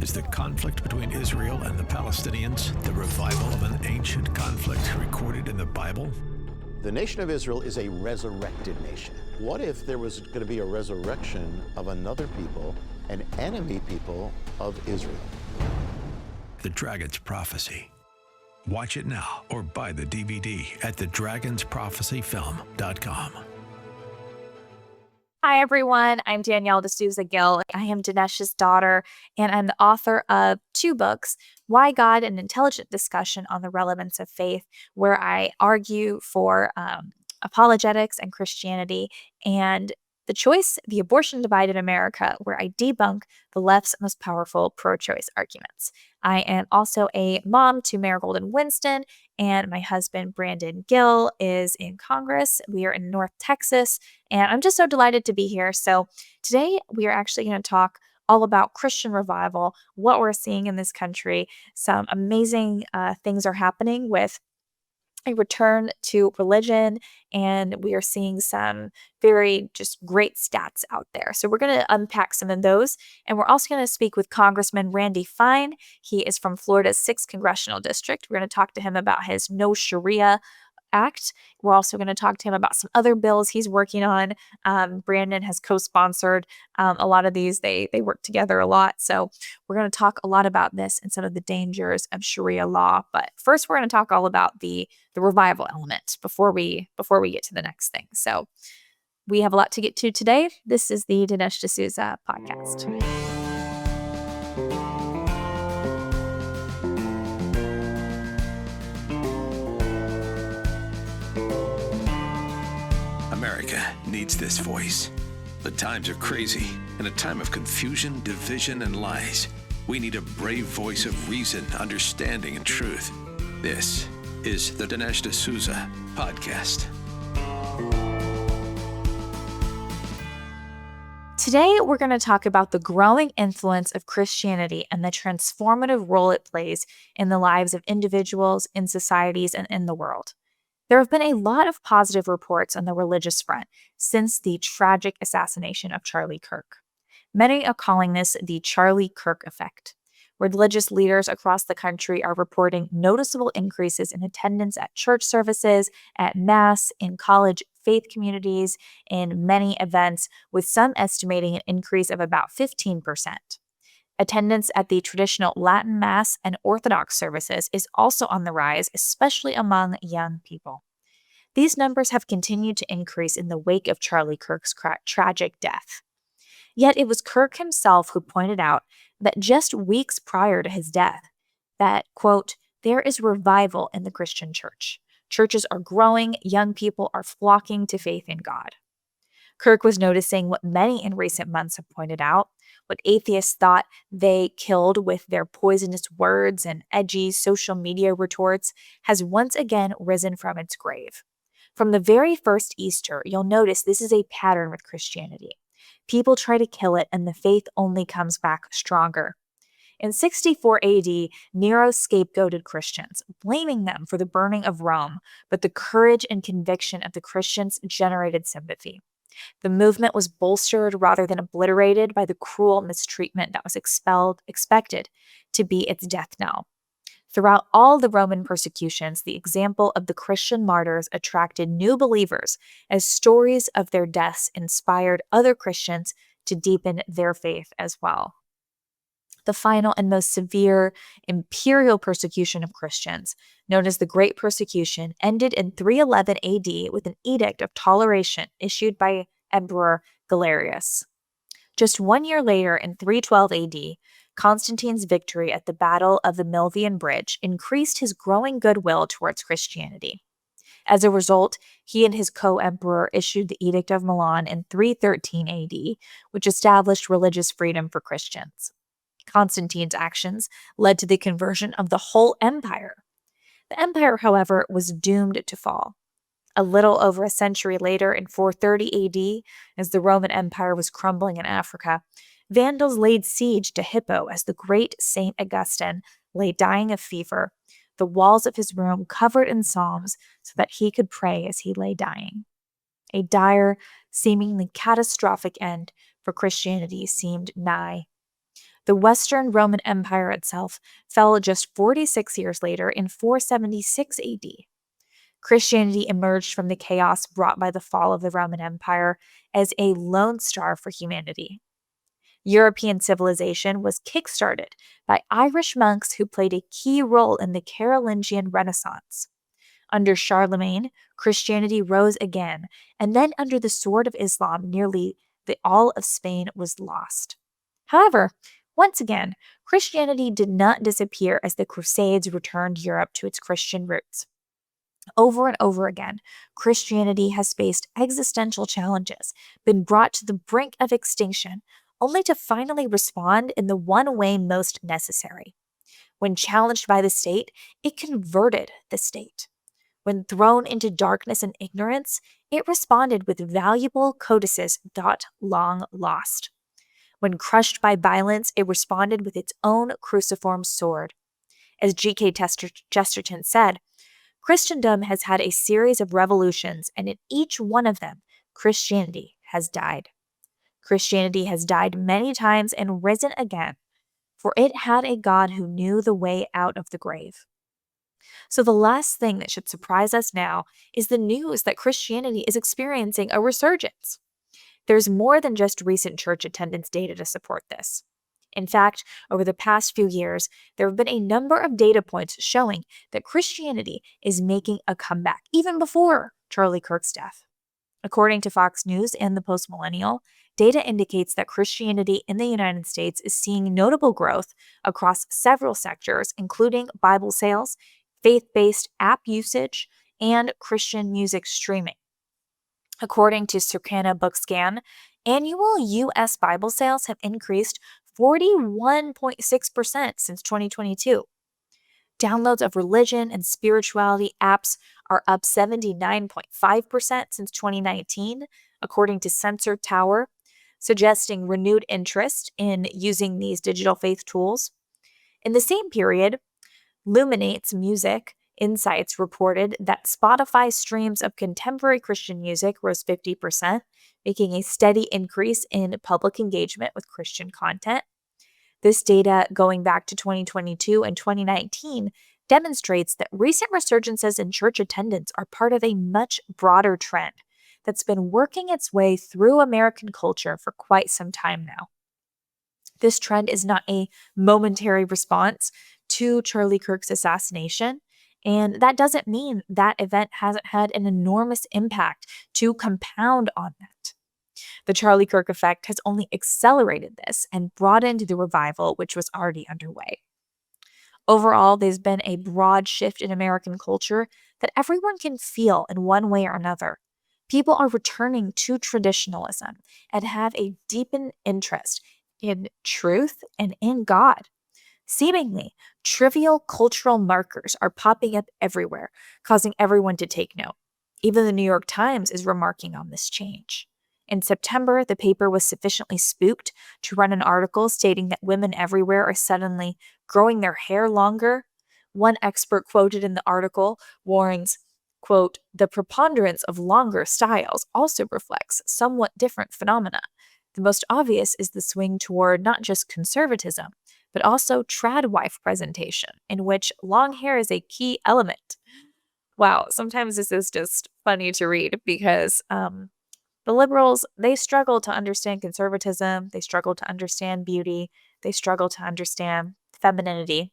Is the conflict between Israel and the Palestinians the revival of an ancient conflict recorded in the Bible? The nation of Israel is a resurrected nation. What if there was going to be a resurrection of another people, an enemy people of Israel? The Dragon's Prophecy. Watch it now or buy the DVD at thedragonsprophecyfilm.com. Hi, everyone. I'm Danielle D'Souza Gill. I am Dinesh's daughter, and I'm the author of 2 books, Why God, an Intelligent Discussion on the Relevance of Faith, where I argue for apologetics and Christianity, and The Choice, The Abortion Divide in America, where I debunk the left's most powerful pro-choice arguments. I am also a mom to Marigold and Winston, and my husband, Brandon Gill, is in Congress. We are in North Texas, and I'm just so delighted to be here. So today we are actually going to talk all about Christian revival, what we're seeing in this country. Some amazing things are happening with a return to religion, and we are seeing some very just great stats out there. So we're going to unpack some of those, and we're also going to speak with Congressman Randy Fine. He is from Florida's 6th Congressional District. We're going to talk to him about his No Sharia Act. We're also going to talk to him about some other bills he's working on. Brandon has co-sponsored a lot of these. They work together a lot. So we're going to talk a lot about this and some of the dangers of Sharia law. But first, we're going to talk all about the revival element before we get to the next thing. So we have a lot to get to today. This is the Dinesh D'Souza podcast. America needs this voice. The times are crazy. In a time of confusion, division, and lies, we need a brave voice of reason, understanding, and truth. This is the Dinesh D'Souza podcast. Today, we're going to talk about the growing influence of Christianity and the transformative role it plays in the lives of individuals, in societies, and in the world. There have been a lot of positive reports on the religious front since the tragic assassination of Charlie Kirk. Many are calling this the Charlie Kirk effect. Religious leaders across the country are reporting noticeable increases in attendance at church services, at Mass, in college faith communities, in many events, with some estimating an increase of about 15%. Attendance at the traditional Latin Mass and Orthodox services is also on the rise, especially among young people. These numbers have continued to increase in the wake of Charlie Kirk's tragic death. Yet it was Kirk himself who pointed out that just weeks prior to his death, that, quote, there is revival in the Christian church. Churches are growing, young people are flocking to faith in God. Kirk was noticing what many in recent months have pointed out, what atheists thought they killed with their poisonous words and edgy social media retorts has once again risen from its grave. From the very first Easter, you'll notice this is a pattern with Christianity. People try to kill it, and the faith only comes back stronger. In 64 AD, Nero scapegoated Christians, blaming them for the burning of Rome, but the courage and conviction of the Christians generated sympathy. The movement was bolstered rather than obliterated by the cruel mistreatment that was expected to be its death knell. Throughout all the Roman persecutions, the example of the Christian martyrs attracted new believers as stories of their deaths inspired other Christians to deepen their faith as well. The final and most severe imperial persecution of Christians, known as the Great Persecution, ended in 311 AD with an edict of toleration issued by Emperor Galerius. Just 1 year later, in 312 AD, Constantine's victory at the Battle of the Milvian Bridge increased his growing goodwill towards Christianity. As a result, he and his co-emperor issued the Edict of Milan in 313 AD, which established religious freedom for Christians. Constantine's actions led to the conversion of the whole empire. The empire, however, was doomed to fall. A little over a century later, in 430 AD, as the Roman Empire was crumbling in Africa, Vandals laid siege to Hippo as the great Saint Augustine lay dying of fever, the walls of his room covered in psalms so that he could pray as he lay dying. A dire, seemingly catastrophic end for Christianity seemed nigh. The Western Roman Empire itself fell just 46 years later in 476 AD. Christianity emerged from the chaos brought by the fall of the Roman Empire as a lone star for humanity. European civilization was kickstarted by Irish monks who played a key role in the Carolingian Renaissance. Under Charlemagne, Christianity rose again, and then under the sword of Islam, nearly all of Spain was lost. However, once again, Christianity did not disappear as the Crusades returned Europe to its Christian roots. Over and over again, Christianity has faced existential challenges, been brought to the brink of extinction, only to finally respond in the one way most necessary. When challenged by the state, it converted the state. When thrown into darkness and ignorance, it responded with valuable codices long lost. When crushed by violence, it responded with its own cruciform sword. As G.K. Chesterton said, Christendom has had a series of revolutions, and in each one of them, Christianity has died. Christianity has died many times and risen again, for it had a God who knew the way out of the grave. So the last thing that should surprise us now is the news that Christianity is experiencing a resurgence. There's more than just recent church attendance data to support this. In fact, over the past few years, there have been a number of data points showing that Christianity is making a comeback, even before Charlie Kirk's death. According to Fox News and the Post-Millennial, data indicates that Christianity in the United States is seeing notable growth across several sectors, including Bible sales, faith-based app usage, and Christian music streaming. According to Circana BookScan, annual U.S. Bible sales have increased 41.6% since 2022. Downloads of religion and spirituality apps are up 79.5% since 2019, according to Sensor Tower, suggesting renewed interest in using these digital faith tools. In the same period, Luminate's Music Insights reported that Spotify streams of contemporary Christian music rose 50%, making a steady increase in public engagement with Christian content. This data, going back to 2022 and 2019, demonstrates that recent resurgences in church attendance are part of a much broader trend that's been working its way through American culture for quite some time now. This trend is not a momentary response to Charlie Kirk's assassination, and that doesn't mean that event hasn't had an enormous impact to compound on that. The Charlie Kirk effect has only accelerated this and broadened the revival, which was already underway. Overall, there's been a broad shift in American culture that everyone can feel in one way or another. People are returning to traditionalism and have a deepened interest in truth and in God. Seemingly, trivial cultural markers are popping up everywhere, causing everyone to take note. Even the New York Times is remarking on this change. In September, the paper was sufficiently spooked to run an article stating that women everywhere are suddenly growing their hair longer. One expert quoted in the article warns, quote, "The preponderance of longer styles also reflects somewhat different phenomena. The most obvious is the swing toward not just conservatism, but also trad wife presentation, in which long hair is a key element." Wow, sometimes this is just funny to read because the liberals, they struggle to understand conservatism, they struggle to understand beauty, they struggle to understand femininity.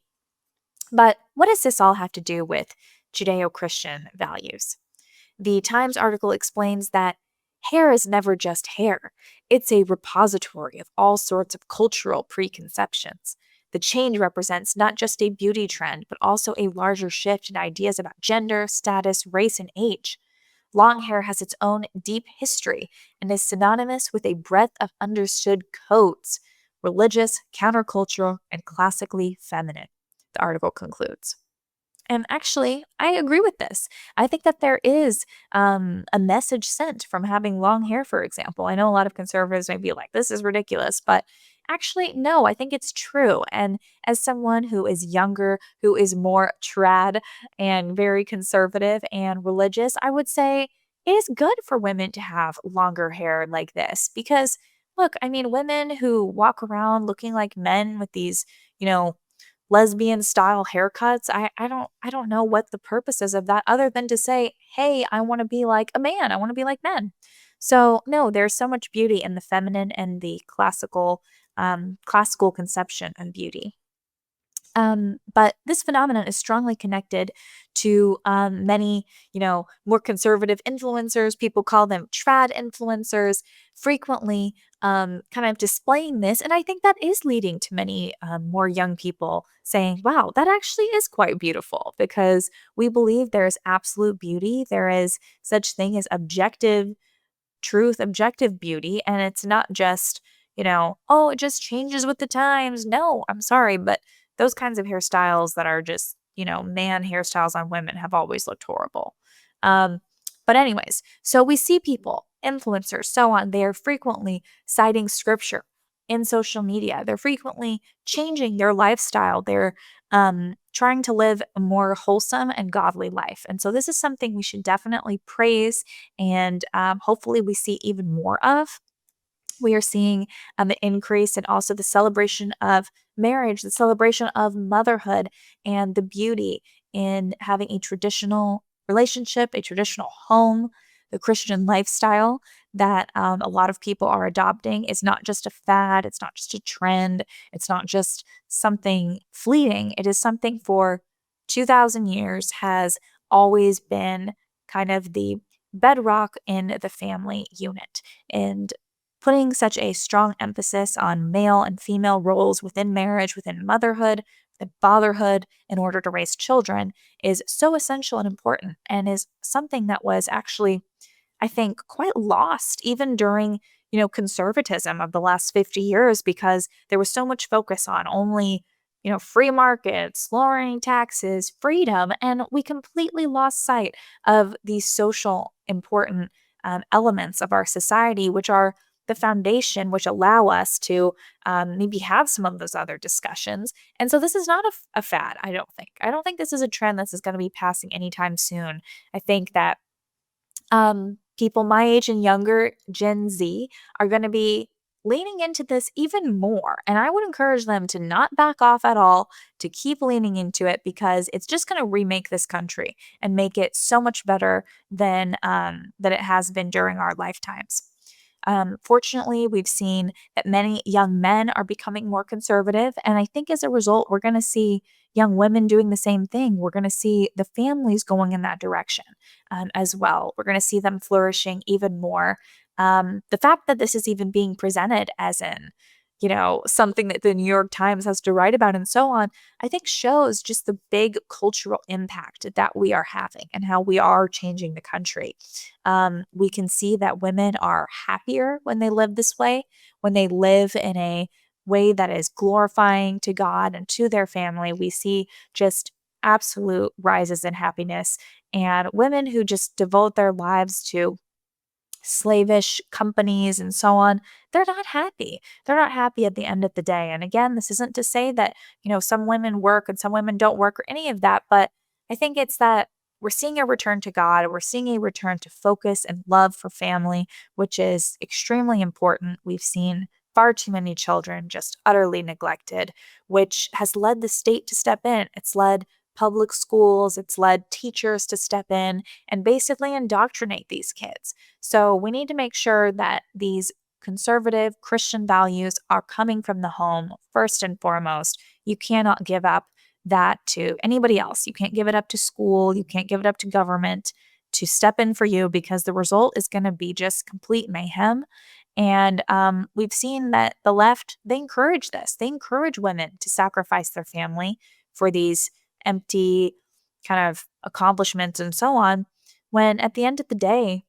But what does this all have to do with Judeo-Christian values? The Times article explains that hair is never just hair. It's a repository of all sorts of cultural preconceptions. The change represents not just a beauty trend, but also a larger shift in ideas about gender, status, race, and age. Long hair has its own deep history and is synonymous with a breadth of understood codes, religious, countercultural, and classically feminine, the article concludes. And actually, I agree with this. I think that there is a message sent from having long hair, for example. I know a lot of conservatives may be like, this is ridiculous, but actually, no, I think it's true. And as someone who is younger, who is more trad and very conservative and religious, I would say it is good for women to have longer hair like this because look, I mean, women who walk around looking like men with these, you know, lesbian style haircuts, I don't know what the purpose is of that other than to say, "Hey, I want to be like a man. I want to be like men." So, no, there's so much beauty in the feminine and the classical conception of beauty. But this phenomenon is strongly connected to many, more conservative influencers. People call them trad influencers, frequently kind of displaying this. And I think that is leading to many more young people saying, wow, that actually is quite beautiful, because we believe there is absolute beauty. There is such thing as objective truth, objective beauty. And it's not just, oh, it just changes with the times. No, I'm sorry, but those kinds of hairstyles that are just, man hairstyles on women have always looked horrible. Um, but, anyways, so we see people, influencers, so on, they are frequently citing scripture in social media. They're frequently changing their lifestyle. They're trying to live a more wholesome and godly life. And so, this is something we should definitely praise, and hopefully we see even more of. We are seeing the increase and also the celebration of marriage, the celebration of motherhood, and the beauty in having a traditional relationship, a traditional home. The Christian lifestyle that a lot of people are adopting is not just a fad, it's not just a trend, it's not just something fleeting. It is something for 2,000 years, has always been kind of the bedrock in the family unit. And putting such a strong emphasis on male and female roles within marriage, within motherhood, within fatherhood, in order to raise children is so essential and important, and is something that was actually, I think, quite lost even during, conservatism of the last 50 years, because there was so much focus on only, free markets, lowering taxes, freedom, and we completely lost sight of these social important elements of our society, which are the foundation, which allow us to maybe have some of those other discussions. And so this is not a fad, I don't think. I don't think this is a trend that's going to be passing anytime soon. I think that people my age and younger, Gen Z, are going to be leaning into this even more. And I would encourage them to not back off at all, to keep leaning into it, because it's just going to remake this country and make it so much better than it has been during our lifetimes. Fortunately, we've seen that many young men are becoming more conservative. And I think as a result, we're going to see young women doing the same thing. We're going to see the families going in that direction as well. We're going to see them flourishing even more. The fact that this is even being presented as something that the New York Times has to write about and so on, I think shows just the big cultural impact that we are having and how we are changing the country. We can see that women are happier when they live this way, when they live in a way that is glorifying to God and to their family. We see just absolute rises in happiness, and women who just devote their lives to slavish companies and so on, they're not happy. They're not happy at the end of the day. And again, this isn't to say that, some women work and some women don't work or any of that, but I think it's that we're seeing a return to God. We're seeing a return to focus and love for family, which is extremely important. We've seen far too many children just utterly neglected, which has led the state to step in. It's led public schools, it's led teachers to step in and basically indoctrinate these kids. So we need to make sure that these conservative Christian values are coming from the home first and foremost. You cannot give up that to anybody else. You can't give it up to school. You can't give it up to government to step in for you, because the result is going to be just complete mayhem. And we've seen that the left, they encourage this. They encourage women to sacrifice their family for these empty kind of accomplishments and so on, when at the end of the day,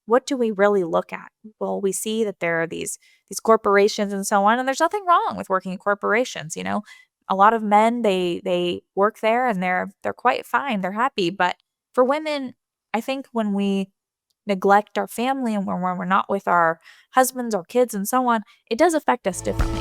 what do we really look at? Well, we see that there are these corporations and so on, and there's nothing wrong with working in corporations. A lot of men, they work there and they're quite fine, they're happy. But for women, I think when we neglect our family and when we're not with our husbands or kids and so on, it does affect us differently.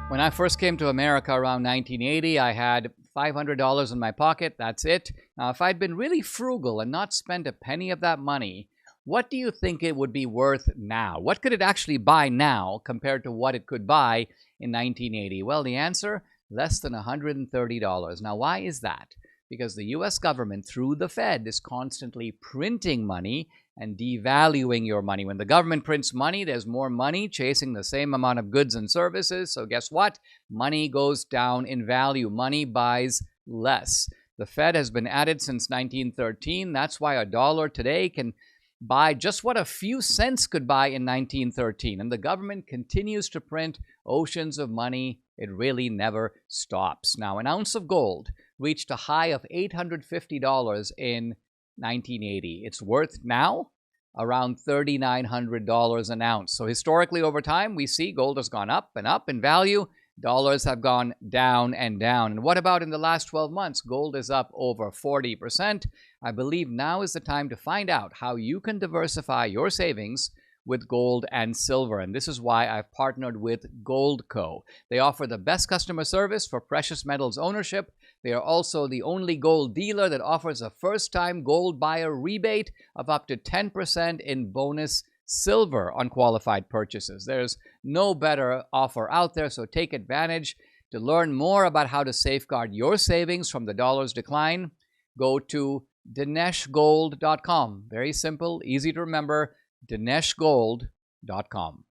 When I first came to America around 1980, I had $500 in my pocket. That's it. Now, if I'd been really frugal and not spent a penny of that money, What do you think it would be worth now? What could it actually buy now compared to what it could buy in 1980? Well, the answer, less than $130. Now, why is that? Because the US government, through the Fed, is constantly printing money and devaluing your money. When the government prints money, there's more money chasing the same amount of goods and services. So guess what? Money goes down in value. Money buys less. The Fed has been at it since 1913. That's why a dollar today can buy just what a few cents could buy in 1913. And the government continues to print oceans of money. It really never stops. Now, an ounce of gold reached a high of $850 in 1980. It's worth now around $3,900 an ounce. So historically, over time, we see gold has gone up and up in value. Dollars have gone down and down. And what about in the last 12 months? Gold is up over 40%. I believe now is the time to find out how you can diversify your savings with gold and silver. And this is why I've partnered with Goldco. They offer the best customer service for precious metals ownership. They are also the only gold dealer that offers a first-time gold buyer rebate of up to 10% in bonus silver on qualified purchases. There's no better offer out there, so take advantage. To learn more about how to safeguard your savings from the dollar's decline, go to dineshgold.com. Very simple, easy to remember, dineshgold.com.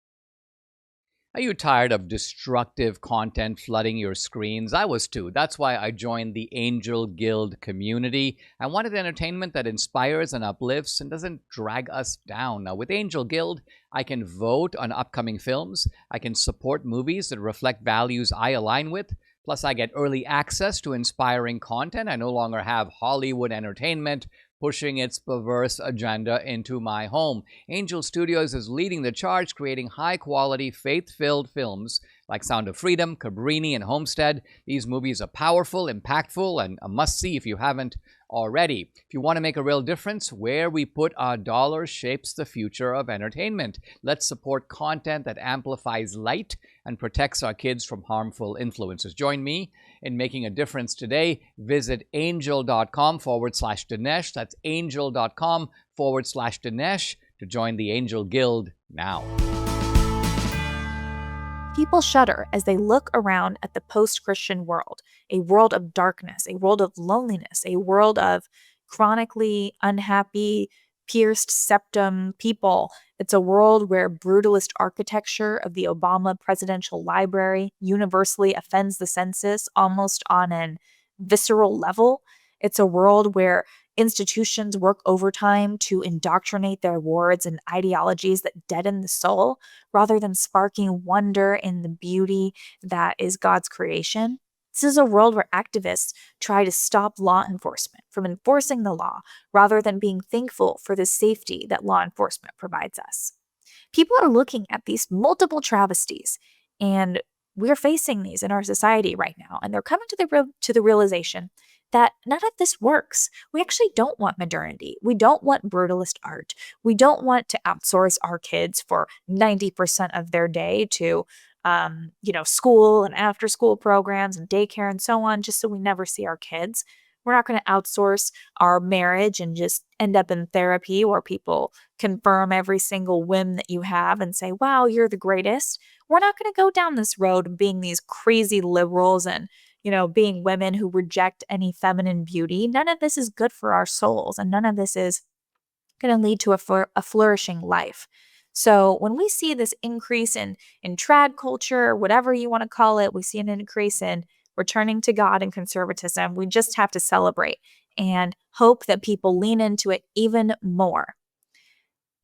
Are you tired of destructive content flooding your screens? I was too. That's why I joined the Angel Guild community. I wanted entertainment that inspires and uplifts and doesn't drag us down. Now, with Angel Guild, I can vote on upcoming films. I can support movies that reflect values I align with. Plus, I get early access to inspiring content. I no longer have Hollywood entertainment pushing its perverse agenda into my home. Angel Studios is leading the charge, creating high-quality, faith-filled films like Sound of Freedom, Cabrini, and Homestead. These movies are powerful, impactful, and a must-see if you haven't already. If you want to make a real difference, where we put our dollars shapes the future of entertainment. Let's support content that amplifies light and protects our kids from harmful influences. Join me in making a difference today. Visit angel.com/Dinesh. That's angel.com/Dinesh to join the Angel Guild now. People shudder as they look around at the post-Christian world, a world of darkness, a world of loneliness, a world of chronically unhappy, pierced septum people. It's a world where brutalist architecture of the Obama presidential library universally offends the senses almost on an visceral level. It's a world where institutions work overtime to indoctrinate their wards and ideologies that deaden the soul, rather than sparking wonder in the beauty that is God's creation. This is a world where activists try to stop law enforcement from enforcing the law, rather than being thankful for the safety that law enforcement provides us. People are looking at these multiple travesties, and we're facing these in our society right now, and they're coming to the realization that none of this works. We actually don't want modernity. We don't want brutalist art. We don't want to outsource our kids for 90% of their day to, school and after school programs and daycare and so on, just so we never see our kids. We're not going to outsource our marriage and just end up in therapy where people confirm every single whim that you have and say, wow, you're the greatest. We're not going to go down this road of being these crazy liberals and being women who reject any feminine beauty. None of this is good for our souls, and none of this is going to lead to a flourishing life. So when we see this increase in trad culture, whatever you want to call it, we see an increase in returning to God and conservatism. We just have to celebrate and hope that people lean into it even more.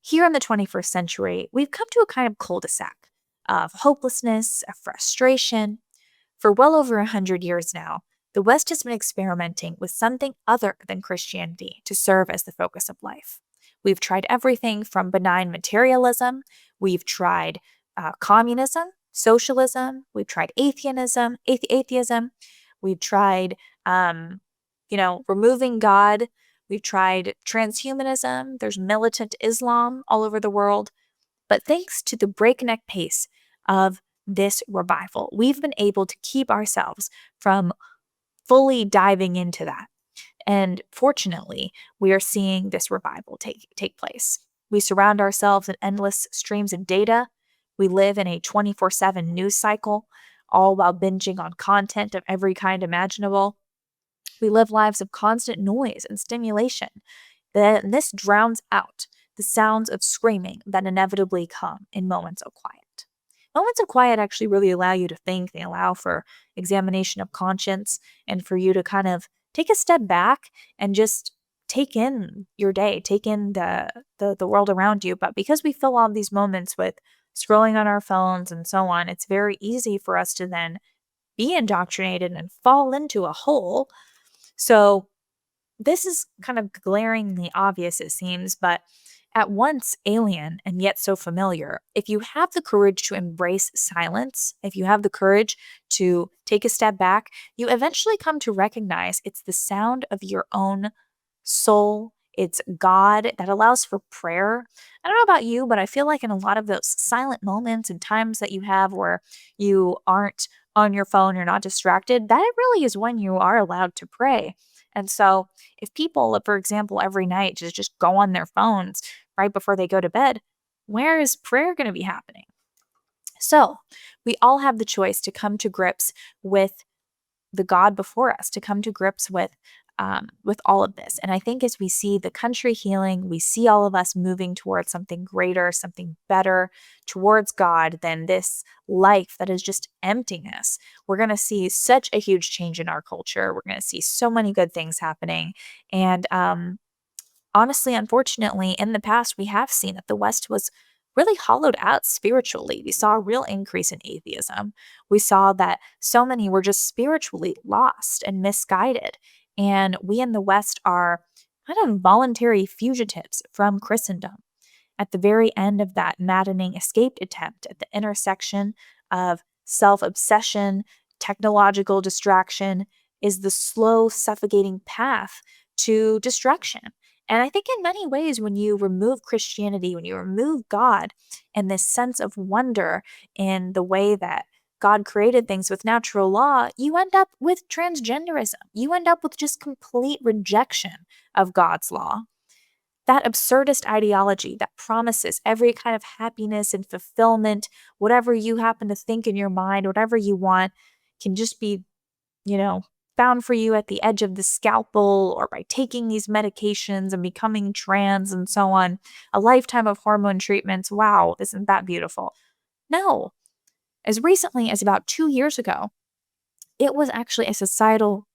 Here in the 21st century, we've come to a kind of cul-de-sac of hopelessness, of frustration. For well over 100 years now, the West has been experimenting with something other than Christianity to serve as the focus of life. We've tried everything from benign materialism, we've tried communism, socialism, we've tried atheism, we've tried, removing God, we've tried transhumanism, there's militant Islam all over the world. But thanks to the breakneck pace of this revival, we've been able to keep ourselves from fully diving into that. And fortunately, we are seeing this revival take place. We surround ourselves in endless streams of data. We live in a 24/7 news cycle, all while binging on content of every kind imaginable. We live lives of constant noise and stimulation. Then this drowns out the sounds of screaming that inevitably come in moments of quiet. Moments of quiet actually really allow you to think. They allow for examination of conscience and for you to kind of take a step back and just take in your day, take in the world around you. But because we fill all these moments with scrolling on our phones and so on, it's very easy for us to then be indoctrinated and fall into a hole. So this is kind of glaringly obvious, it seems, but at once alien and yet so familiar. If you have the courage to embrace silence, if you have the courage to take a step back, you eventually come to recognize it's the sound of your own soul. It's God that allows for prayer. I don't know about you, but I feel like in a lot of those silent moments and times that you have where you aren't on your phone, you're not distracted, that really is when you are allowed to pray. And so if people, for example, every night just go on their phones right before they go to bed, where is prayer going to be happening? So we all have the choice to come to grips with the God before us, to come to grips with all of this. And I think as we see the country healing, we see all of us moving towards something greater, something better, towards God than this life that is just emptiness. We're going to see such a huge change in our culture. We're going to see so many good things happening. And honestly, unfortunately, in the past, we have seen that the West was really hollowed out spiritually. We saw a real increase in atheism. We saw that so many were just spiritually lost and misguided. And we in the West are kind of voluntary fugitives from Christendom. At the very end of that maddening escape attempt, at the intersection of self obsession, technological distraction, is the slow, suffocating path to destruction. And I think in many ways, when you remove Christianity, when you remove God and this sense of wonder in the way that God created things with natural law, you end up with transgenderism. You end up with just complete rejection of God's law. That absurdist ideology that promises every kind of happiness and fulfillment, whatever you happen to think in your mind, whatever you want, can just be, found for you at the edge of the scalpel or by taking these medications and becoming trans and so on. A lifetime of hormone treatments. Wow, isn't that beautiful? No. As recently as about 2 years ago, it was actually a societal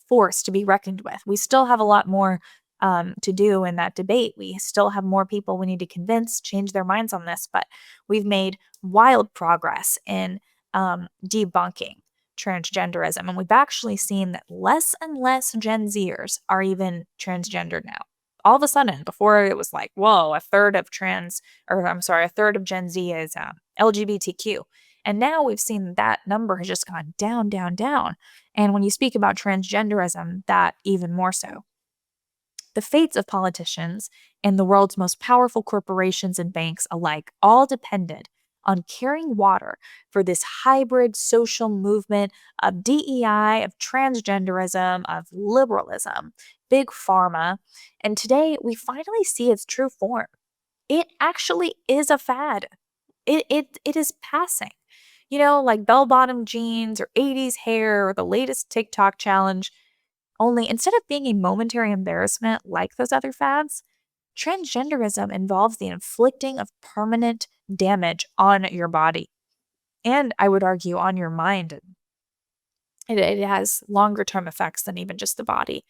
force to be reckoned with. We still have a lot more to do in that debate. We still have more people we need to convince, change their minds on this, but we've made wild progress in debunking transgenderism. And we've actually seen that less and less Gen Zers are even transgender now. All of a sudden, before it was like, whoa, a third of Gen Z is LGBTQ. And now we've seen that number has just gone down, down, down. And when you speak about transgenderism, that even more so. The fates of politicians and the world's most powerful corporations and banks alike all depended on carrying water for this hybrid social movement of DEI, of transgenderism, of liberalism, big pharma. And today we finally see its true form. It actually is a fad. It is passing. Like bell-bottom jeans or 80s hair or the latest TikTok challenge. Only instead of being a momentary embarrassment like those other fads, transgenderism involves the inflicting of permanent damage on your body. And I would argue on your mind. It has longer term effects than even just the body.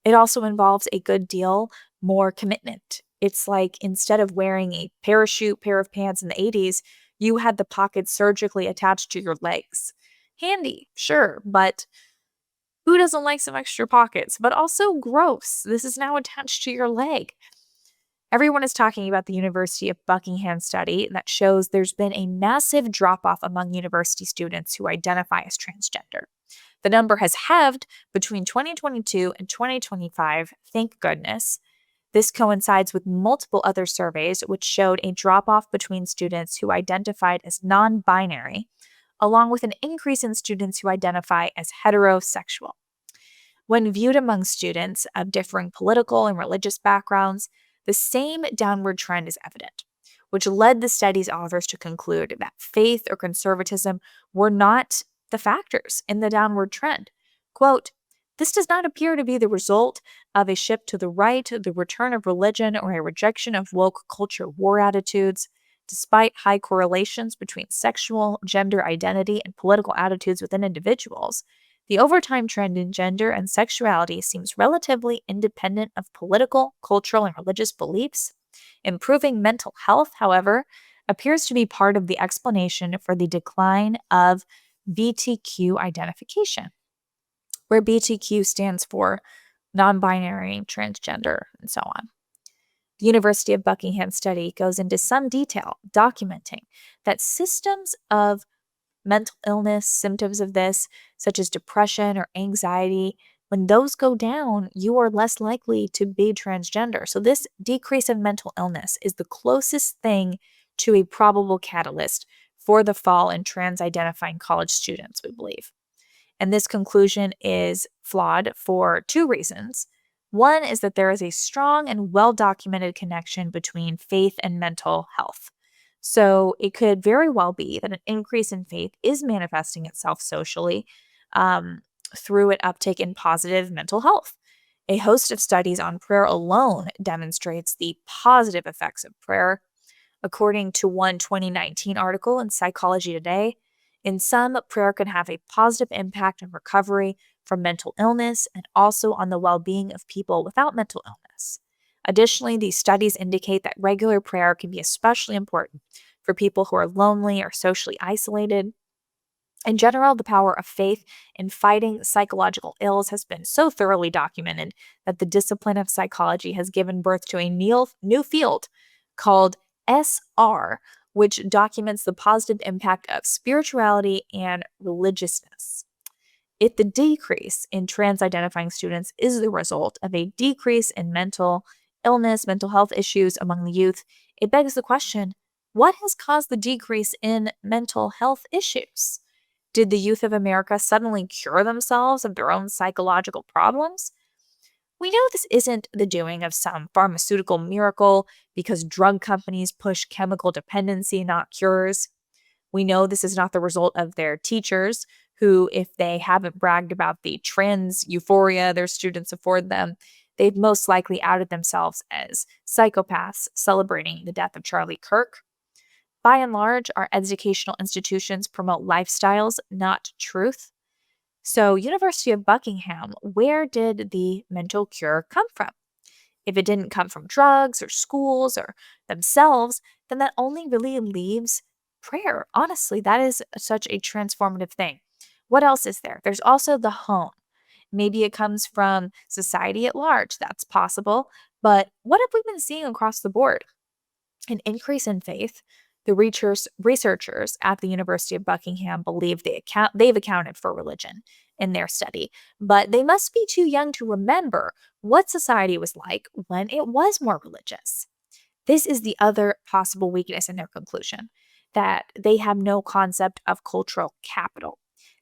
It also involves a good deal more commitment. It's like instead of wearing a parachute pair of pants in the 80s, you had the pockets surgically attached to your legs. Handy, sure, but who doesn't like some extra pockets? But also gross. This is now attached to your leg. Everyone is talking about the University of Buckingham study that shows there's been a massive drop-off among university students who identify as transgender. The number has halved between 2022 and 2025, thank goodness. This coincides with multiple other surveys which showed a drop-off between students who identified as non-binary, along with an increase in students who identify as heterosexual. When viewed among students of differing political and religious backgrounds, the same downward trend is evident, which led the study's authors to conclude that faith or conservatism were not the factors in the downward trend. Quote, "This does not appear to be the result of a shift to the right, the return of religion, or a rejection of woke culture war attitudes. Despite high correlations between sexual, gender identity, and political attitudes within individuals, the overtime trend in gender and sexuality seems relatively independent of political, cultural, and religious beliefs. Improving mental health, however, appears to be part of the explanation for the decline of BTQ identification," where BTQ stands for non-binary, transgender, and so on. The University of Buckingham study goes into some detail documenting that systems of mental illness, symptoms of this, such as depression or anxiety, when those go down, you are less likely to be transgender. So this decrease of mental illness is the closest thing to a probable catalyst for the fall in trans-identifying college students, we believe. And this conclusion is flawed for two reasons. One is that there is a strong and well-documented connection between faith and mental health. So it could very well be that an increase in faith is manifesting itself socially through an uptick in positive mental health. A host of studies on prayer alone demonstrates the positive effects of prayer. According to one 2019 article in Psychology Today, in some, prayer can have a positive impact on recovery from mental illness and also on the well-being of people without mental illness. Additionally, these studies indicate that regular prayer can be especially important for people who are lonely or socially isolated. In general, the power of faith in fighting psychological ills has been so thoroughly documented that the discipline of psychology has given birth to a new field called SR, which documents the positive impact of spirituality and religiousness. If the decrease in trans-identifying students is the result of a decrease in mental illness, mental health issues among the youth, it begs the question, what has caused the decrease in mental health issues? Did the youth of America suddenly cure themselves of their own psychological problems? We know this isn't the doing of some pharmaceutical miracle because drug companies push chemical dependency, not cures. We know this is not the result of their teachers, who, if they haven't bragged about the trans euphoria their students afford them, they've most likely outed themselves as psychopaths celebrating the death of Charlie Kirk. By and large, our educational institutions promote lifestyles, not truth. So, University of Buckingham, where did the mental cure come from? If it didn't come from drugs or schools or themselves, then that only really leaves prayer. Honestly, that is such a transformative thing. What else is there? There's also the home. Maybe it comes from society at large. That's possible. But what have we been seeing across the board? An increase in faith. The researchers at the University of Buckingham believe they've accounted for religion in their study, but they must be too young to remember what society was like when it was more religious. This is the other possible weakness in their conclusion, that they have no concept of cultural capital.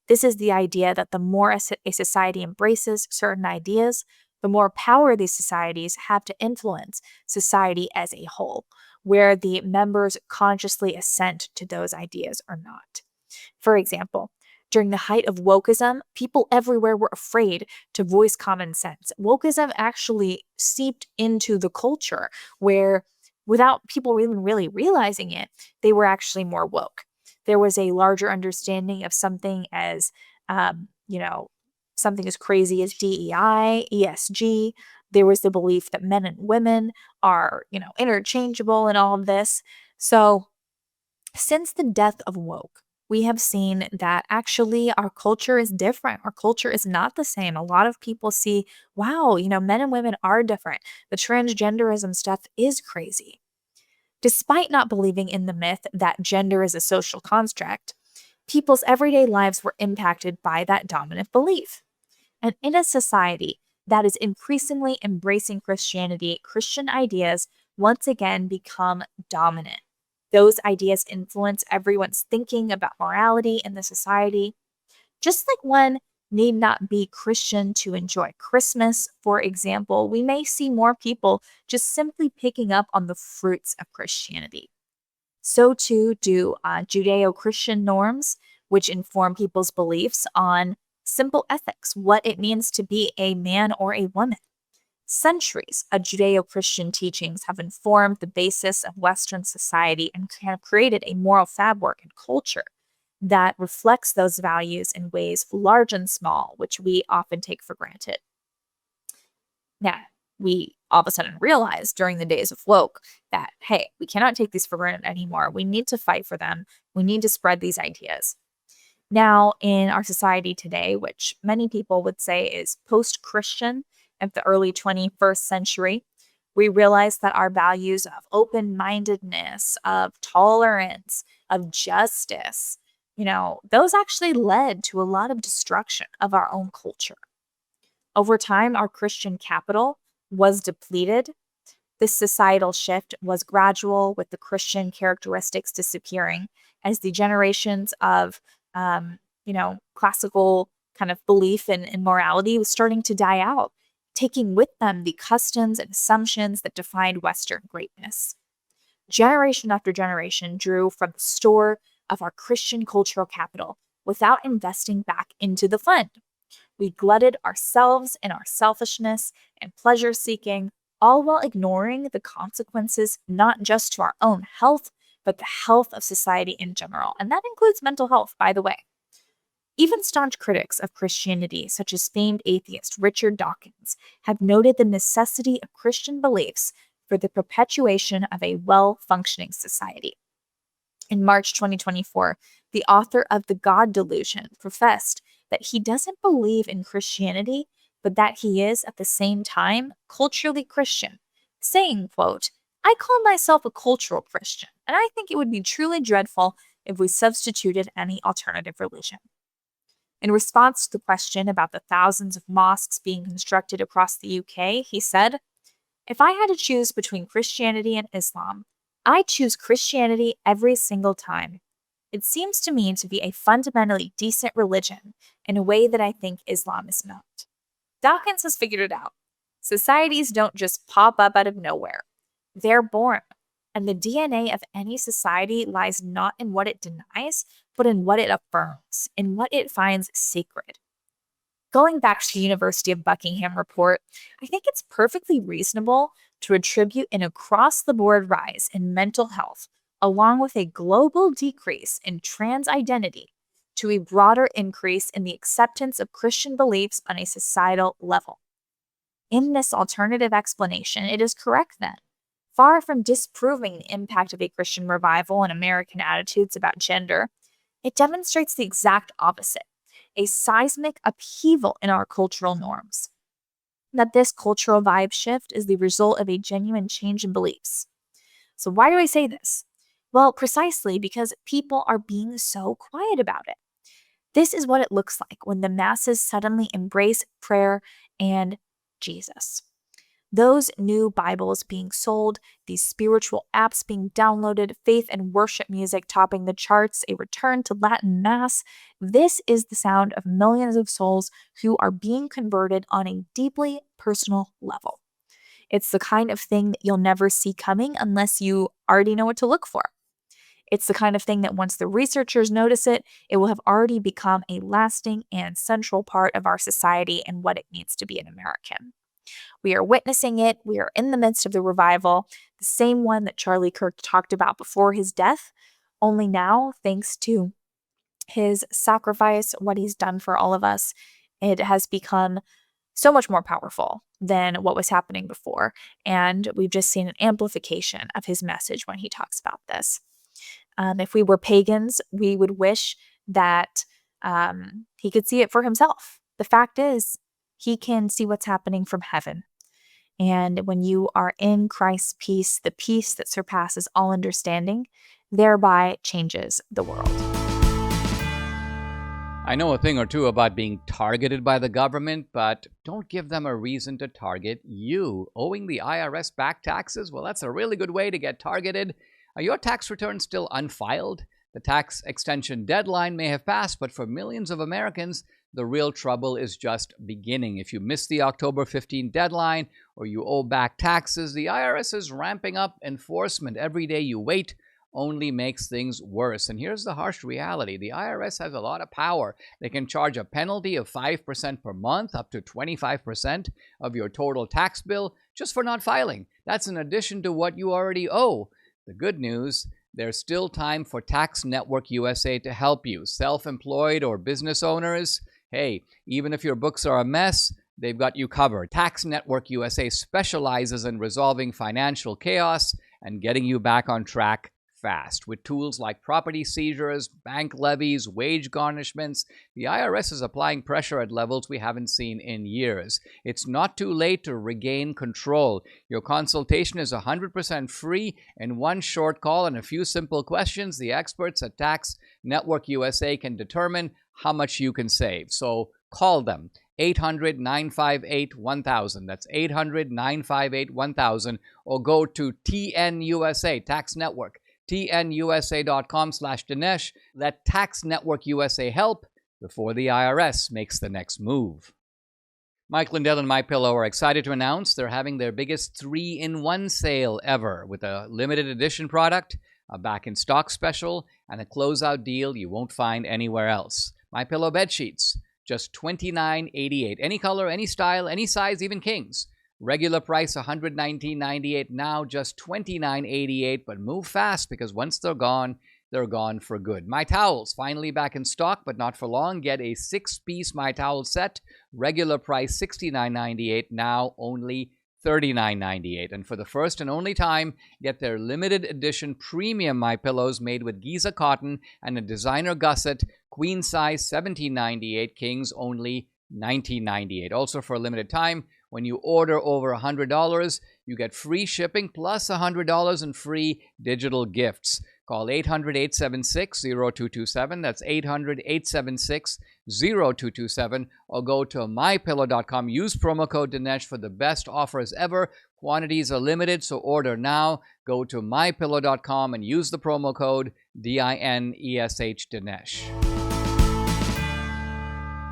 This is the idea that the more a society embraces certain ideas, the more power these societies have to influence society as a whole, where the members consciously assent to those ideas or not. For example, during the height of wokeism, people everywhere were afraid to voice common sense. Wokeism actually seeped into the culture where, without people even really realizing it, they were actually more woke. There was a larger understanding of something as, something as crazy as DEI, ESG. There was the belief that men and women are, interchangeable in all of this. So since the death of woke, we have seen that actually our culture is different. Our culture is not the same. A lot of people see, wow, men and women are different. The transgenderism stuff is crazy. Despite not believing in the myth that gender is a social construct, people's everyday lives were impacted by that dominant belief. And in a society that is increasingly embracing Christianity, Christian ideas once again become dominant. Those ideas influence everyone's thinking about morality in the society. Just like when need not be Christian to enjoy Christmas. For example, we may see more people just simply picking up on the fruits of Christianity. So too do Judeo-Christian norms, which inform people's beliefs on simple ethics, what it means to be a man or a woman. Centuries of Judeo-Christian teachings have informed the basis of Western society and have created a moral fabric and culture that reflects those values in ways large and small, which we often take for granted. Now, we all of a sudden realized during the days of woke that, hey, we cannot take these for granted anymore. We need to fight for them. We need to spread these ideas. Now, in our society today, which many people would say is post-Christian of the early 21st century, we realize that our values of open-mindedness, of tolerance, of justice, those actually led to a lot of destruction of our own culture. Over time, our Christian capital was depleted. This societal shift was gradual, with the Christian characteristics disappearing as the generations of, classical kind of belief in morality was starting to die out, taking with them the customs and assumptions that defined Western greatness. Generation after generation drew from the store of our Christian cultural capital without investing back into the fund. We glutted ourselves in our selfishness and pleasure-seeking, all while ignoring the consequences not just to our own health, but the health of society in general. And that includes mental health, by the way. Even staunch critics of Christianity, such as famed atheist Richard Dawkins, have noted the necessity of Christian beliefs for the perpetuation of a well-functioning society. In March 2024, the author of The God Delusion professed that he doesn't believe in Christianity, but that he is, at the same time, culturally Christian, saying, quote, "I call myself a cultural Christian, and I think it would be truly dreadful if we substituted any alternative religion." In response to the question about the thousands of mosques being constructed across the UK, he said, "If I had to choose between Christianity and Islam, I choose Christianity every single time. It seems to me to be a fundamentally decent religion in a way that I think Islam is not." Dawkins has figured it out. Societies don't just pop up out of nowhere. They're born. And the DNA of any society lies not in what it denies, but in what it affirms, in what it finds sacred. Going back to the University of Buckingham report, I think it's perfectly reasonable to attribute an across-the-board rise in mental health, along with a global decrease in trans identity, to a broader increase in the acceptance of Christian beliefs on a societal level. In this alternative explanation, it is correct then. Far from disproving the impact of a Christian revival on American attitudes about gender, it demonstrates the exact opposite, a seismic upheaval in our cultural norms. That this cultural vibe shift is the result of a genuine change in beliefs. So why do I say this? Well, precisely because people are being so quiet about it. This is what it looks like when the masses suddenly embrace prayer and Jesus. Those new Bibles being sold, these spiritual apps being downloaded, faith and worship music topping the charts, a return to Latin Mass. This is the sound of millions of souls who are being converted on a deeply personal level. It's the kind of thing that you'll never see coming unless you already know what to look for. It's the kind of thing that once the researchers notice it, it will have already become a lasting and central part of our society and what it means to be an American. We are witnessing it. We are in the midst of the revival, the same one that Charlie Kirk talked about before his death, only now, thanks to his sacrifice, what he's done for all of us, it has become so much more powerful than what was happening before. And we've just seen an amplification of his message when he talks about this. If we were pagans, we would wish that he could see it for himself. The fact is, he can see what's happening from heaven. And when you are in Christ's peace, the peace that surpasses all understanding, thereby changes the world. I know a thing or two about being targeted by the government, but don't give them a reason to target you. Owing the IRS back taxes? Well, that's a really good way to get targeted. Are your tax returns still unfiled? The tax extension deadline may have passed, but for millions of Americans, the real trouble is just beginning. If you miss the October 15 deadline or you owe back taxes, the IRS is ramping up enforcement. Every day you wait only makes things worse. And here's the harsh reality. The IRS has a lot of power. They can charge a penalty of 5% per month, up to 25% of your total tax bill, just for not filing. That's in addition to what you already owe. The good news, there's still time for Tax Network USA to help you. Self-employed or business owners, hey, even if your books are a mess, they've got you covered. Tax Network USA specializes in resolving financial chaos and getting you back on track fast. With tools like property seizures, bank levies, wage garnishments, the IRS is applying pressure at levels we haven't seen in years. It's not too late to regain control. Your consultation is 100% free. In one short call and a few simple questions, the experts at Tax Network USA can determine how much you can save. So call them. 800-958-1000. That's 800-958-1000. Or go to TNUSA, Tax Network, tnusa.com/Dinesh. Let Tax Network USA help before the IRS makes the next move. Mike Lindell and MyPillow are excited to announce they're having their biggest 3-in-1 sale ever with a limited edition product, a back-in-stock special, and a closeout deal you won't find anywhere else. MyPillow bed sheets, just $29.88. Any color, any style, any size, even kings. Regular price $119.98, now just $29.88, but move fast because once they're gone for good. My Towels, finally back in stock, but not for long. Get a 6-piece My Towel set, regular price $69.98, now only $39.98. And for the first and only time, get their limited edition premium My Pillows made with Giza cotton and a designer gusset, queen size $17.98, kings only $19.98. Also for a limited time, when you order over $100, you get free shipping plus $100 in free digital gifts. Call 800-876-0227. That's 800-876-0227. Or go to mypillow.com. Use promo code Dinesh for the best offers ever. Quantities are limited, so order now. Go to mypillow.com and use the promo code DINESH Dinesh.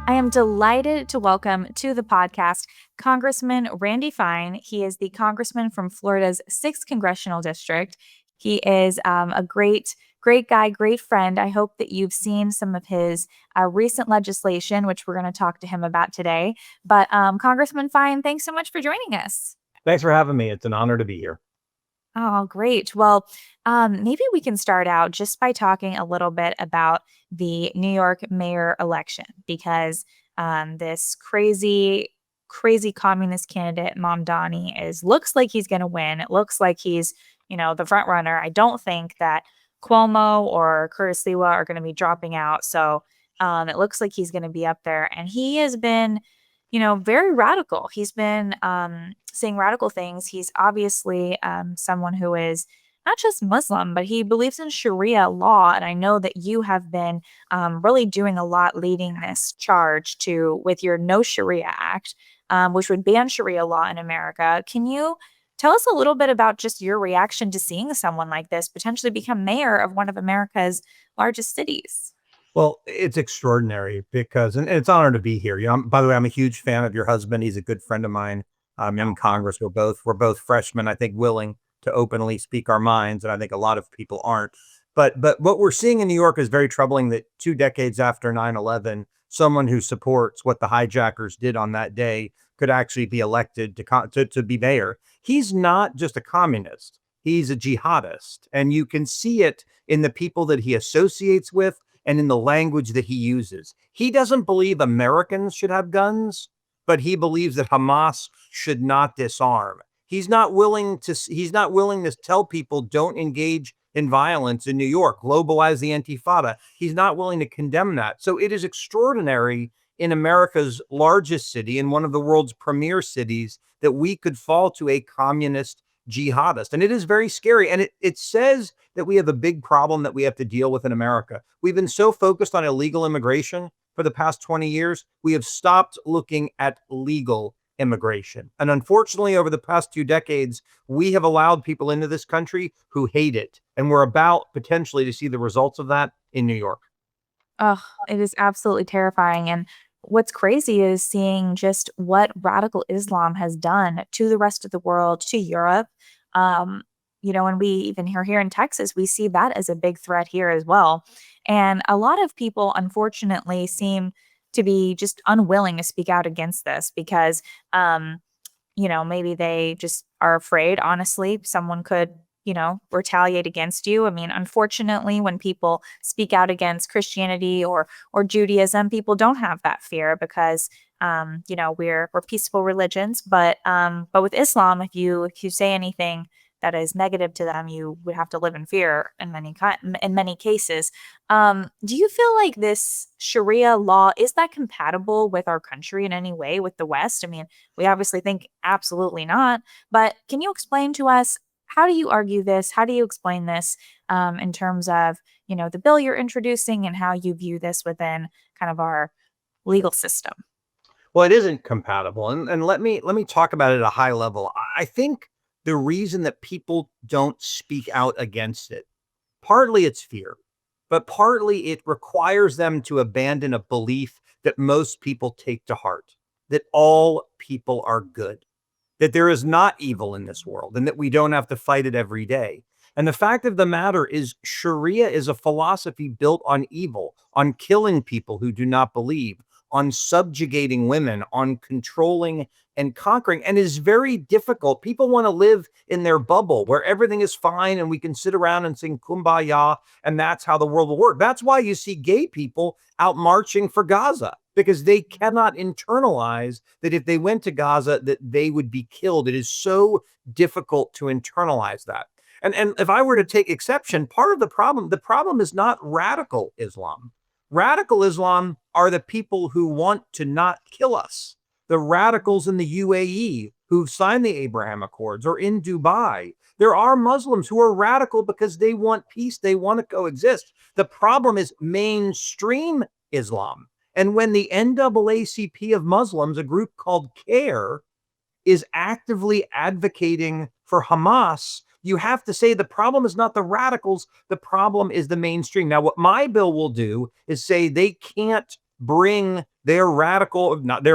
I am delighted to welcome to the podcast Congressman Randy Fine. He is the congressman from Florida's 6th Congressional District. He is a great guy, great friend. I hope that you've seen some of his recent legislation, which we're going to talk to him about today. But Congressman Fine, thanks so much for joining us. Thanks for having me. It's an honor to be here. Oh, great. Well, maybe we can start out just by talking a little bit about the New York mayor election, because this crazy communist candidate, Mamdani, looks like he's going to win. It looks like he's, the front runner. I don't think that Cuomo or Curtis Lewa are going to be dropping out. So it looks like he's going to be up there. And he has been, very radical. He's been saying radical things. He's obviously someone who is not just Muslim, but he believes in Sharia law. And I know that you have been really doing a lot leading this charge with your No Sharia Act, which would ban Sharia law in America. Can you tell us a little bit about just your reaction to seeing someone like this potentially become mayor of one of America's largest cities? Well, it's extraordinary because, and it's an honor to be here. By the way, I'm a huge fan of your husband. He's a good friend of mine. In Congress, we're both freshmen, I think, willing to openly speak our minds. And I think a lot of people aren't. But what we're seeing in New York is very troubling, that 2 decades after 9/11, someone who supports what the hijackers did on that day could actually be elected to be mayor. He's not just a communist. He's a jihadist. And you can see it in the people that he associates with and in the language that he uses. He doesn't believe Americans should have guns, but he believes that Hamas should not disarm. He's not willing to tell people don't engage in violence in New York, globalize the Intifada. He's not willing to condemn that. So it is extraordinary in America's largest city, in one of the world's premier cities, that we could fall to a communist jihadist. And it is very scary. And it says that we have a big problem that we have to deal with in America. We've been so focused on illegal immigration for the past 20 years, we have stopped looking at legal immigration. And unfortunately, over the past 2 decades, we have allowed people into this country who hate it. And we're about potentially to see the results of that in New York. Oh, it is absolutely terrifying. And what's crazy is seeing just what radical Islam has done to the rest of the world, to Europe. Um, and we even here in Texas, we see that as a big threat here as well. And a lot of people, unfortunately, seem to be just unwilling to speak out against this because maybe they just are afraid, honestly, someone could, retaliate against you. I mean, unfortunately, when people speak out against Christianity or Judaism, people don't have that fear because we're peaceful religions. But with Islam, if you say anything that is negative to them, you would have to live in fear in many cases. Do you feel like this Sharia law is that compatible with our country in any way with the West? I mean, we obviously think absolutely not. But can you explain to us, how do you argue this? How do you explain this in terms of the bill you're introducing and how you view this within kind of our legal system? Well, it isn't compatible. And let me talk about it at a high level. I think the reason that people don't speak out against it, partly it's fear, but partly it requires them to abandon a belief that most people take to heart, that all people are good, that there is not evil in this world, and that we don't have to fight it every day. And the fact of the matter is, Sharia is a philosophy built on evil, on killing people who do not believe, on subjugating women, on controlling and conquering, and is very difficult. People want to live in their bubble where everything is fine and we can sit around and sing kumbaya, and that's how the world will work. That's why you see gay people out marching for Gaza, because they cannot internalize that if they went to Gaza, that they would be killed. It is so difficult to internalize that. And if I were to take exception, part of the problem is not radical Islam. Radical Islam are the people who want to not kill us. The radicals in the UAE who've signed the Abraham Accords, or in Dubai. There are Muslims who are radical because they want peace. They want to coexist. The problem is mainstream Islam. And when the NAACP of Muslims, a group called CARE, is actively advocating for Hamas, you have to say the problem is not the radicals, the problem is the mainstream. Now, what my bill will do is say they can't bring their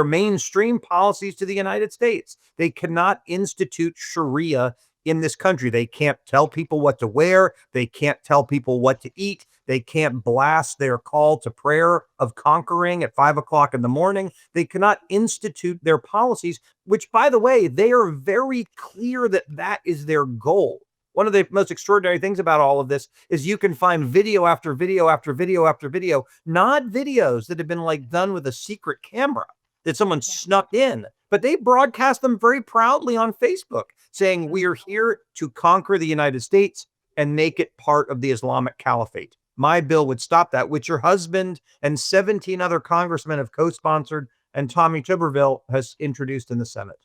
mainstream policies to the United States. They cannot institute Sharia in this country. They can't tell people what to wear. They can't tell people what to eat. They can't blast their call to prayer of conquering at 5 o'clock in the morning. They cannot institute their policies, which, by the way, they are very clear that that is their goal. One of the most extraordinary things about all of this is you can find video after video after video after video, not videos that have been done with a secret camera that someone snuck in, but they broadcast them very proudly on Facebook saying, we are here to conquer the United States and make it part of the Islamic Caliphate. My bill would stop that, which your husband and 17 other congressmen have co-sponsored, and Tommy Tuberville has introduced in the Senate.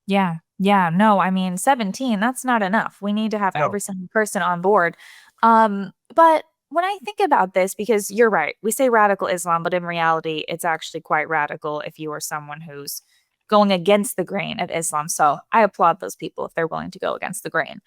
Yeah. Yeah. No, I mean, 17, that's not enough. We need to have every single person on board. But when I think about this, because you're right, we say radical Islam, but in reality, it's actually quite radical if you are someone who's going against the grain of Islam. So I applaud those people if they're willing to go against the grain.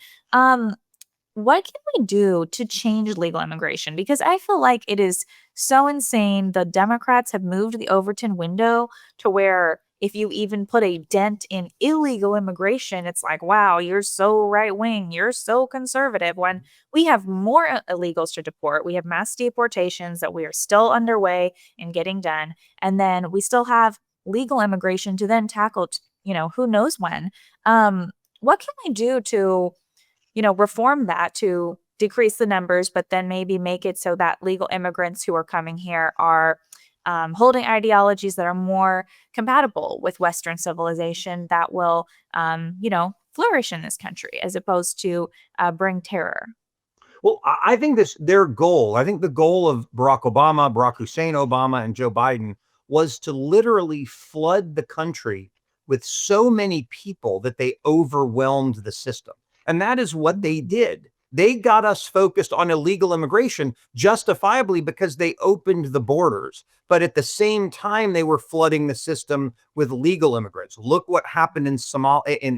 What can we do to change legal immigration? Because I feel like it is so insane. The Democrats have moved the Overton window to where if you even put a dent in illegal immigration, it's like, wow, you're so right wing, you're so conservative. When we have more illegals to deport, we have mass deportations that we are still underway in getting done. And then we still have legal immigration to then tackle, who knows when. What can we do to reform that, to decrease the numbers, but then maybe make it so that legal immigrants who are coming here are holding ideologies that are more compatible with Western civilization that will, flourish in this country as opposed to bring terror? Well, I think their goal, I think the goal of Barack Obama, Barack Hussein Obama, and Joe Biden was to literally flood the country with so many people that they overwhelmed the system. And that is what they did. They got us focused on illegal immigration justifiably because they opened the borders. But at the same time, they were flooding the system with legal immigrants. Look what happened in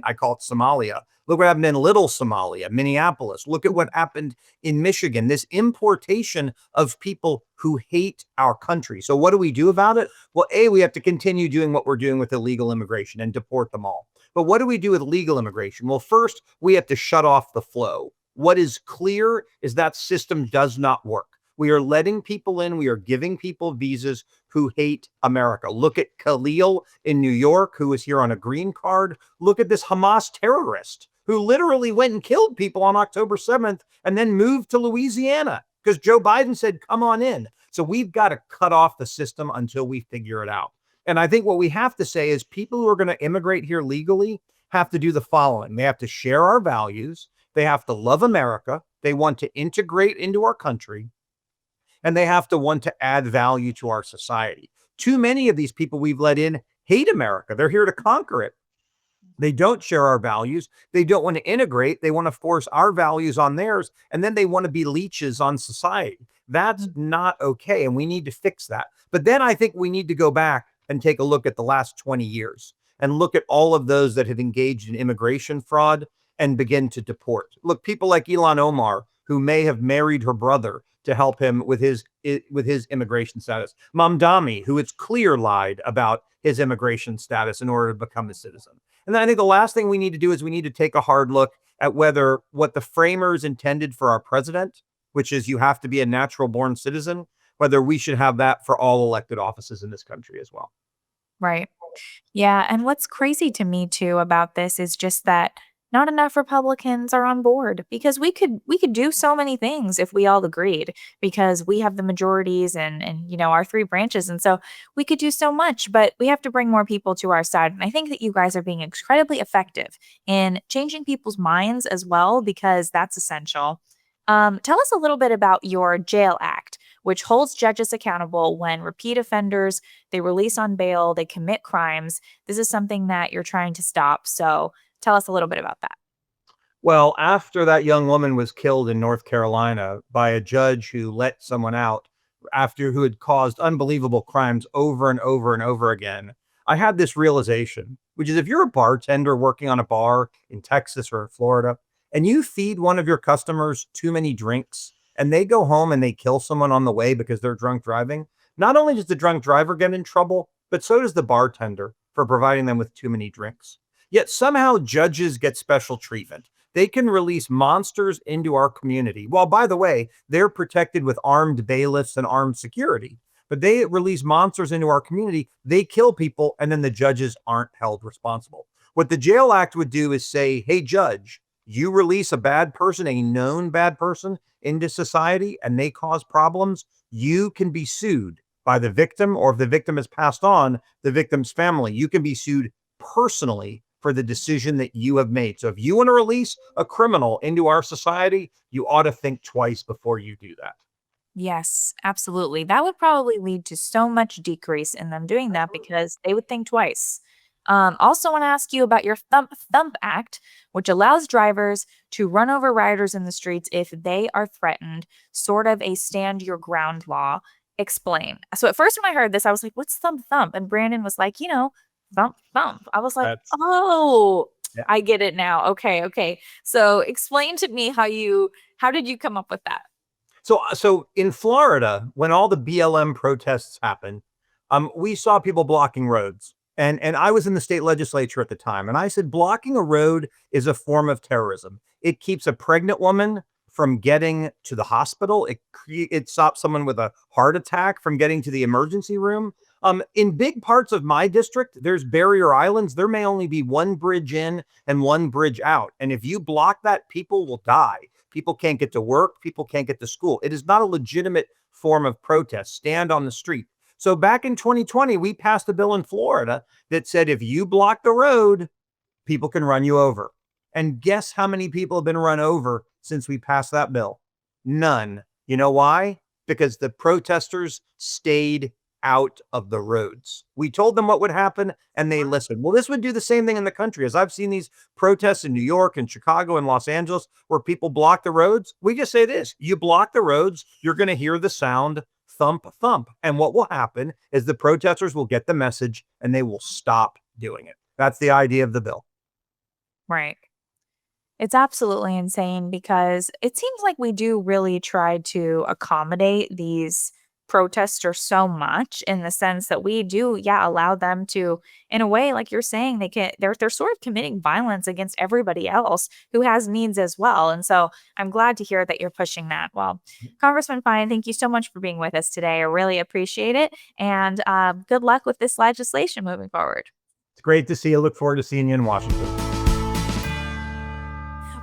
I call it Somalia. Look what happened in Little Somalia, Minneapolis. Look at what happened in Michigan, this importation of people who hate our country. So what do we do about it? Well, we have to continue doing what we're doing with illegal immigration and deport them all. But what do we do with legal immigration? Well, first, we have to shut off the flow. What is clear is that system does not work. We are letting people in. We are giving people visas who hate America. Look at Khalil in New York, who is here on a green card. Look at this Hamas terrorist who literally went and killed people on October 7th and then moved to Louisiana because Joe Biden said, come on in. So we've got to cut off the system until we figure it out. And I think what we have to say is people who are going to immigrate here legally have to do the following. They have to share our values. They have to love America. They want to integrate into our country. And they have to want to add value to our society. Too many of these people we've let in hate America. They're here to conquer it. They don't share our values. They don't want to integrate. They want to force our values on theirs. And then they want to be leeches on society. That's not okay. And we need to fix that. But then I think we need to go back and take a look at the last 20 years and look at all of those that have engaged in immigration fraud and begin to deport. Look, people like Ilhan Omar, who may have married her brother to help him with his immigration status. Mamdani, who it's clear lied about his immigration status in order to become a citizen. And then I think the last thing we need to do is we need to take a hard look at whether what the framers intended for our president, which is you have to be a natural born citizen, whether we should have that for all elected offices in this country as well. Right. Yeah. And what's crazy to me too about this is just that not enough Republicans are on board because we could do so many things if we all agreed because we have the majorities and our three branches. And so we could do so much, but we have to bring more people to our side. And I think that you guys are being incredibly effective in changing people's minds as well, because that's essential. Tell us a little bit about your Jail Act, which holds judges accountable when repeat offenders, they release on bail, they commit crimes. This is something that you're trying to stop. So tell us a little bit about that. Well, after that young woman was killed in North Carolina by a judge who let someone out who had caused unbelievable crimes over and over and over again, I had this realization, which is if you're a bartender working on a bar in Texas or in Florida, and you feed one of your customers too many drinks and they go home and they kill someone on the way because they're drunk driving, not only does the drunk driver get in trouble, but so does the bartender for providing them with too many drinks. Yet somehow judges get special treatment. They can release monsters into our community. Well, by the way, they're protected with armed bailiffs and armed security, but they release monsters into our community. They kill people, and then the judges aren't held responsible. What the Jail Act would do is say, hey, judge, you release a bad person, a known bad person into society, and they cause problems, you can be sued by the victim, or if the victim has passed on, the victim's family. You can be sued personally for the decision that you have made. So if you want to release a criminal into our society, you ought to think twice before you do that. Yes, absolutely. That would probably lead to so much decrease in them doing that because they would think twice. Also want to ask you about your Thump Act, which allows drivers to run over riders in the streets if they are threatened, sort of a stand your ground law. Explain. So at first when I heard this, I was like, what's Thump? And Brandon was like, thump. I was like, oh, yeah. I get it now. Okay. So explain to me how did you come up with that? So in Florida, when all the BLM protests happened, we saw people blocking roads. And I was in the state legislature at the time. And I said, blocking a road is a form of terrorism. It keeps a pregnant woman from getting to the hospital. It stops someone with a heart attack from getting to the emergency room. In big parts of my district, there's barrier islands. There may only be one bridge in and one bridge out. And if you block that, people will die. People can't get to work. People can't get to school. It is not a legitimate form of protest. Stand on the street. So back in 2020, we passed a bill in Florida that said if you block the road, people can run you over. And guess how many people have been run over since we passed that bill? None. You know why? Because the protesters stayed out of the roads. We told them what would happen and they listened. Well, this would do the same thing in the country. As I've seen these protests in New York and Chicago and Los Angeles where people block the roads, we just say this: you block the roads, you're going to hear the sound thump, thump. And what will happen is the protesters will get the message and they will stop doing it. That's the idea of the bill. Right. It's absolutely insane because it seems like we do really try to accommodate these protesters so much in the sense that we do, allow them to, in a way, like you're saying, they're sort of committing violence against everybody else who has needs as well. And so I'm glad to hear that you're pushing that. Well, Congressman Fine, thank you so much for being with us today. I really appreciate it. And good luck with this legislation moving forward. It's great to see you. Look forward to seeing you in Washington.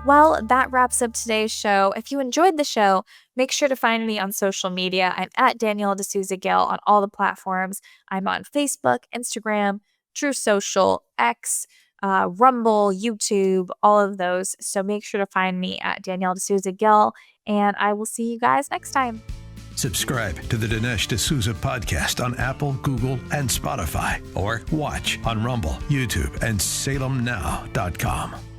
Well, that wraps up today's show. If you enjoyed the show, make sure to find me on social media. I'm at Danielle D'Souza Gill on all the platforms. I'm on Facebook, Instagram, True Social, X, Rumble, YouTube, all of those. So make sure to find me at Danielle D'Souza Gill, and I will see you guys next time. Subscribe to the Dinesh D'Souza podcast on Apple, Google, and Spotify, or watch on Rumble, YouTube, and SalemNow.com.